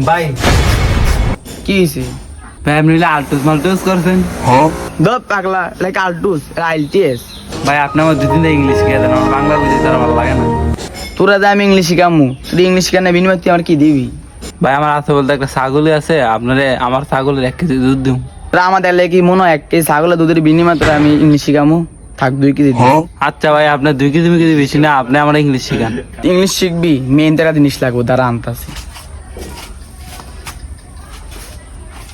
ভাই কি হয়েছে? ভাই আপনি আলটুস মালটুস করছেন? দপ পাগলা লাইক আলটুস আইএলটিএস। ভাই আপনি আমার দুদিন ইংলিশ শিখে দেন, আমার বাংলা বুঝতে তার ভালো লাগে না। তোরা যে আমি ইংলিশ শিখামু, তুই ইংলিশ শিখার না বিনিময়ে তুই আমার কি দিবি? ভাই আমার আছে বলতে একটা ছাগলই আছে, আপনারে আমার ছাগলের 1 কেজি দুধ দিন। তোরা আমাদের লেগে কি মনে হয় 1 কেজি ছাগলের দুধের বিনিময়ে তোরা আমি ইংলিশ শিখামু? থাক 2 কেজি দিবি। আচ্ছা ভাই আপনার 2 কেজি বেশি না, আপনি আমার ইংলিশ শিখান। ইংলিশ শিখবি, মেন টাকা জিনিস লাগবে, তারা আনতাছি।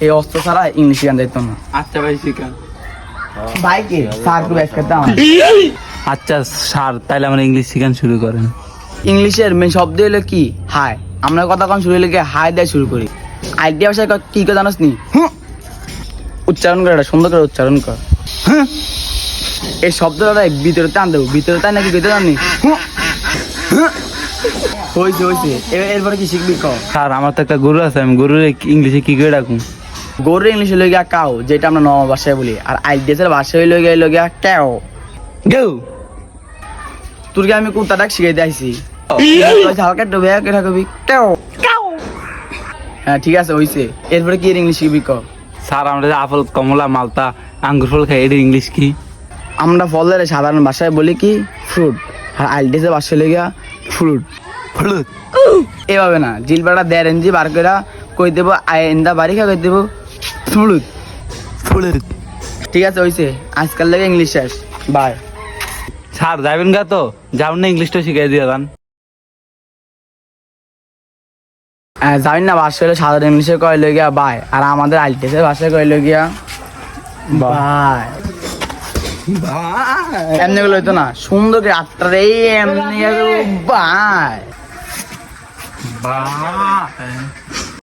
এই অস্ত্র ছাড়া ইংলিশ শিখান যাইতো না। আচ্ছা ভাই শিখান। বাইকে সার্কু ব্যাস করতে আমার। আচ্ছা স্যার তাইলে আমার ইংলিশ শিখান শুরু করেন। ইংলিশের মেন শব্দ হলো কি? হাই। আমরা কথা কখন শুরু হলে কি হাই দিয়ে শুরু করি। আইডিয়া ভাষায় কি কথা জানাস নি? উচ্চারণ করে, এটা সুন্দর করে উচ্চারণ কর। এই শব্দটা ভিতরে টান দেবো, ভিতরে টান নাকি ভিতরে টাননি? হয়েছে হয়েছে, এরপরে কি শিখবি ক? স্যার আমার তো একটা গরু আছে, আমি গরুর ইংলিশে কি করে ডাকুন? গরুর ইংলিশে লই গিয়া কাউ, যেটা আমরা নর্মাল ভাষায় বলি, আর আইডিয়াসের ভাষায় লই গিয়া ক্যাও। গেউ। তোর কি আমি কুত্তা ডাক শিখাইতে আইছি? হালকা ডুবে কেটা কবি ক্যাও। হ্যাঁ ঠিক আছে হয়েছে, এরপরে কি ইংলিশ শিখবি ক? স্যার আমরা যে আপেল কমলা মালতা আঙ্গুর ফল খাই, এর ইংলিশ কি? আমরা ফলের সাধারণ ভাষায় বলি কি ফ্রুট, আর আইডিয়াসের ভাষায় লই গিয়া ফ্রুট। ফলুদ। এভাবে না, জিলবাটা 1.5 ইঞ্চি বার করে কই দেবো আইন্দা বাড়ি খা কই দেবো ফ্রুট। ফলুদ। ঠিক আছে হয়েছে, আজকাল থেকে ইংলিশ শেষ, বাই। স্যার যাবেন গা তো? যাবেন না, ইংলিশটা শিখাই দিয়ে যান। জানি না, ভাষা হলো সাধারণ ইংলিশে কয় লই গিয়া বাই, আর আমাদের আইটিএসের ভাষায় কয় লই গিয়া বাই। এমনি গুলো হইতো না, সুন্দর করে আটটা রে এমনি বাই।